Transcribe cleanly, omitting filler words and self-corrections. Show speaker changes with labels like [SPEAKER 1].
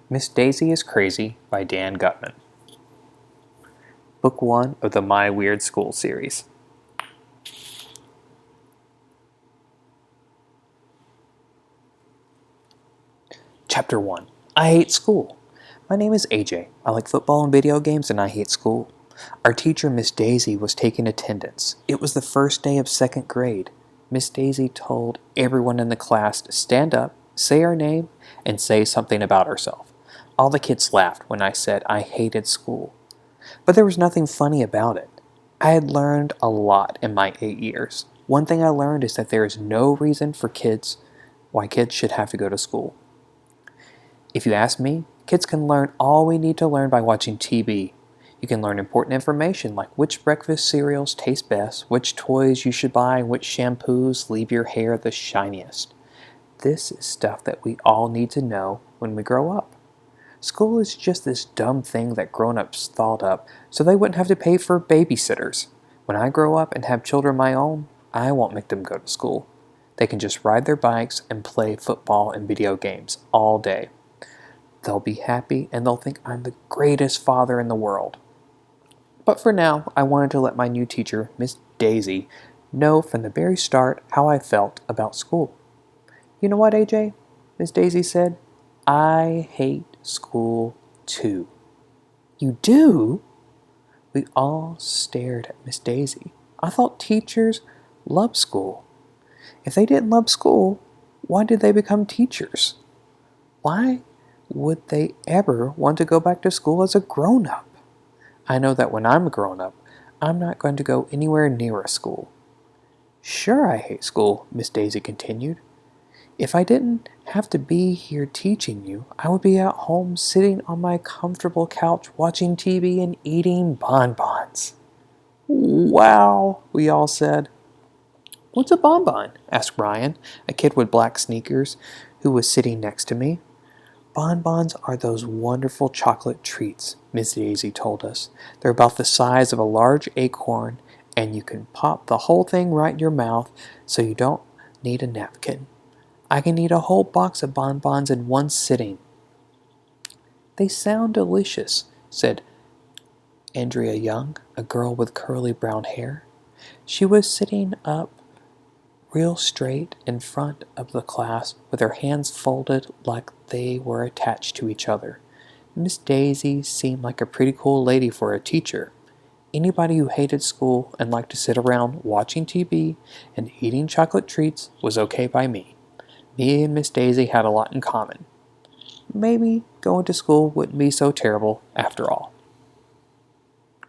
[SPEAKER 1] Miss Daisy is Crazy by Dan Gutman. Book 1 of the My Weird School series. Chapter 1. I hate school. My name is AJ. I like football and video games, and I hate school. Our teacher, Miss Daisy, was taking attendance. It was the first day of second grade. Miss Daisy told everyone in the class to stand up, say her name, and say something about herself. All the kids laughed when I said I hated school. But there was nothing funny about it. I had learned a lot in my 8 years. One thing I learned is that there is no reason for why kids should have to go to school. If you ask me, kids can learn all we need to learn by watching TV. You can learn important information like which breakfast cereals taste best, which toys you should buy, and which shampoos leave your hair the shiniest. This is stuff that we all need to know when we grow up. School is just this dumb thing that grown-ups thought up so they wouldn't have to pay for babysitters. When I grow up and have children of my own, I won't make them go to school. They can just ride their bikes and play football and video games all day. They'll be happy and they'll think I'm the greatest father in the world. But for now, I wanted to let my new teacher, Miss Daisy, know from the very start how I felt about school. You know what, AJ? Miss Daisy said, I hate school too. You do? We all stared at Miss Daisy. I thought teachers loved school. If they didn't love school, why did they become teachers? Why would they ever want to go back to school as a grown-up? I know that when I'm a grown-up, I'm not going to go anywhere near a school. Sure, I hate school, Miss Daisy continued. If I didn't have to be here teaching you, I would be at home sitting on my comfortable couch watching TV and eating bonbons. Wow, we all said. What's a bonbon? Asked Ryan, a kid with black sneakers, who was sitting next to me. Bonbons are those wonderful chocolate treats, Miss Daisy told us. They're about the size of a large acorn, and you can pop the whole thing right in your mouth so you don't need a napkin. I can eat a whole box of bonbons in one sitting. They sound delicious, said Andrea Young, a girl with curly brown hair. She was sitting up real straight in front of the class with her hands folded like they were attached to each other. Miss Daisy seemed like a pretty cool lady for a teacher. Anybody who hated school and liked to sit around watching TV and eating chocolate treats was okay by me. Me and Miss Daisy had a lot in common. Maybe going to school wouldn't be so terrible after all.